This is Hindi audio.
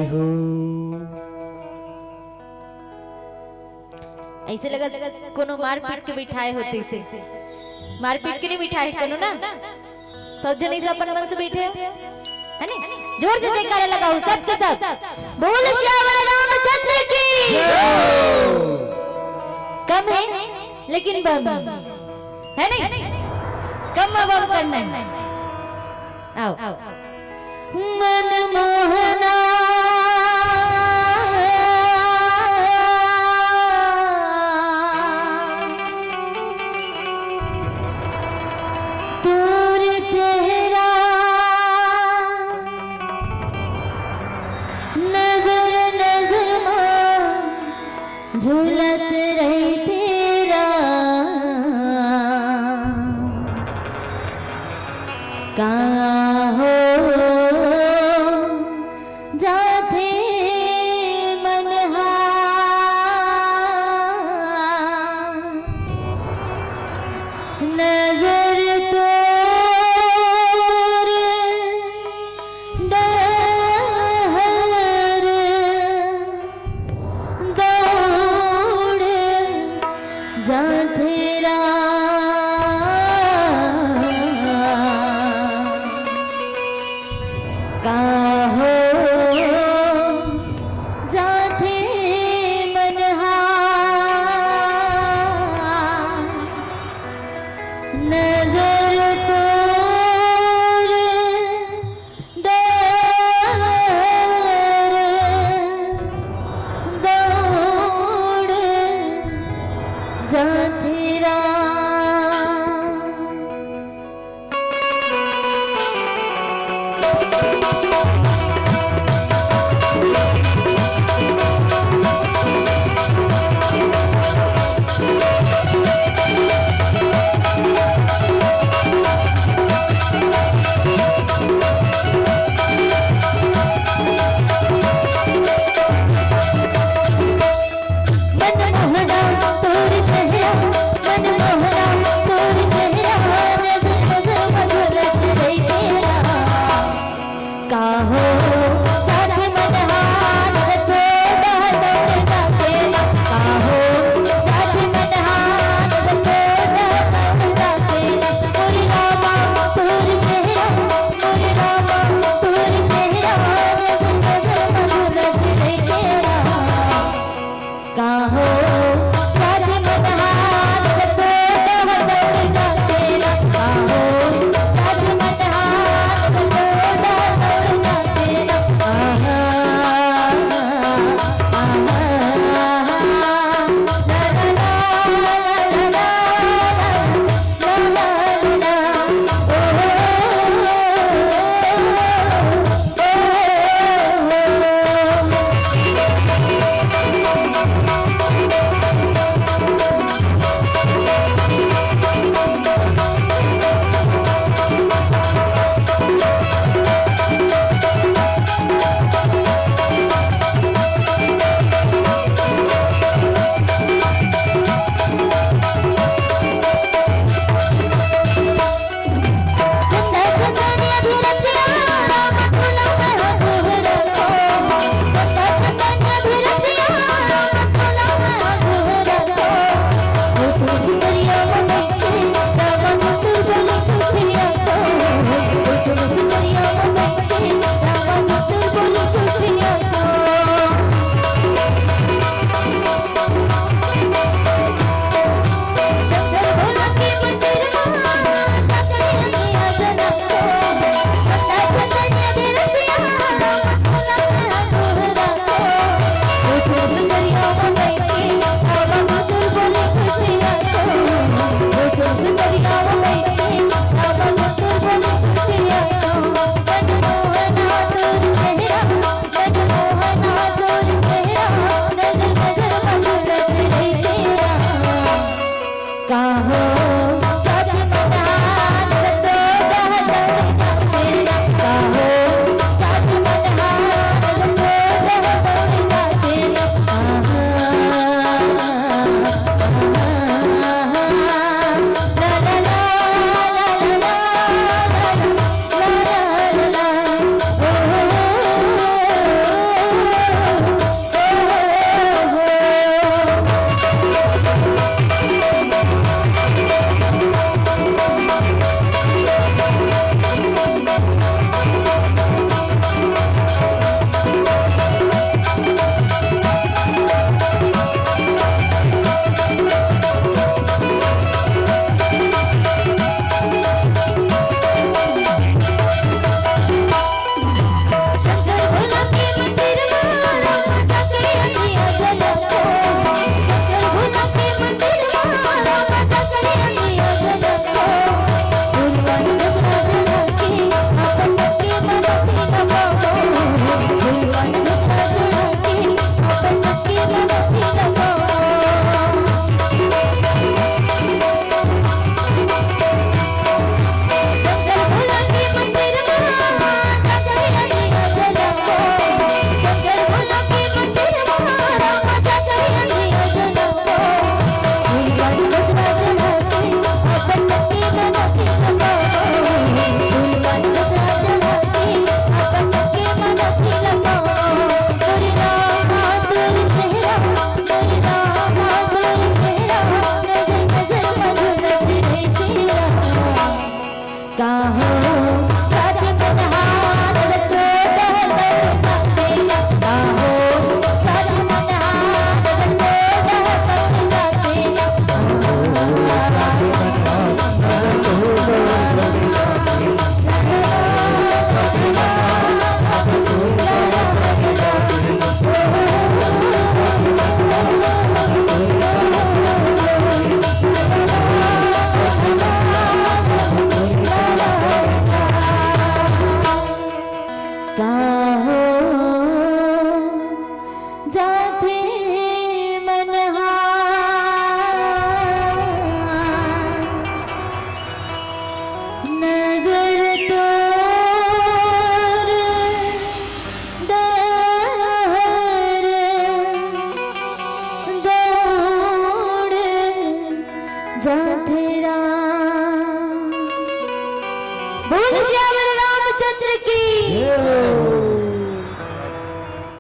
हो। ऐसे लगा कोनो मार पीट के बिठाए होते से, मार पीट के नहीं बिठाए कोनो ना, सब जने से अपन मन से बैठे है नी। जोर से जयकारा लगाओ सबके सब, बोल श्यावर रामचंद्र की। कम है लेकिन बम है नहीं, कम बम करना है। आओ मन मोहना झूलत रहे तेरा कहाँ हो जाते मनहा नजर तोर डहर जा तेरा काहो जाते मनहा नजर तोर दौड़ जा तेरा। काहो सच मन हाथ रचो दहकत तेरा काहो सच मन हाथ रचो दहकत तेरा काहो जाते मन नजर तोर दहर दौड़ जाते राम। बोल श्याम रामचंद्र की।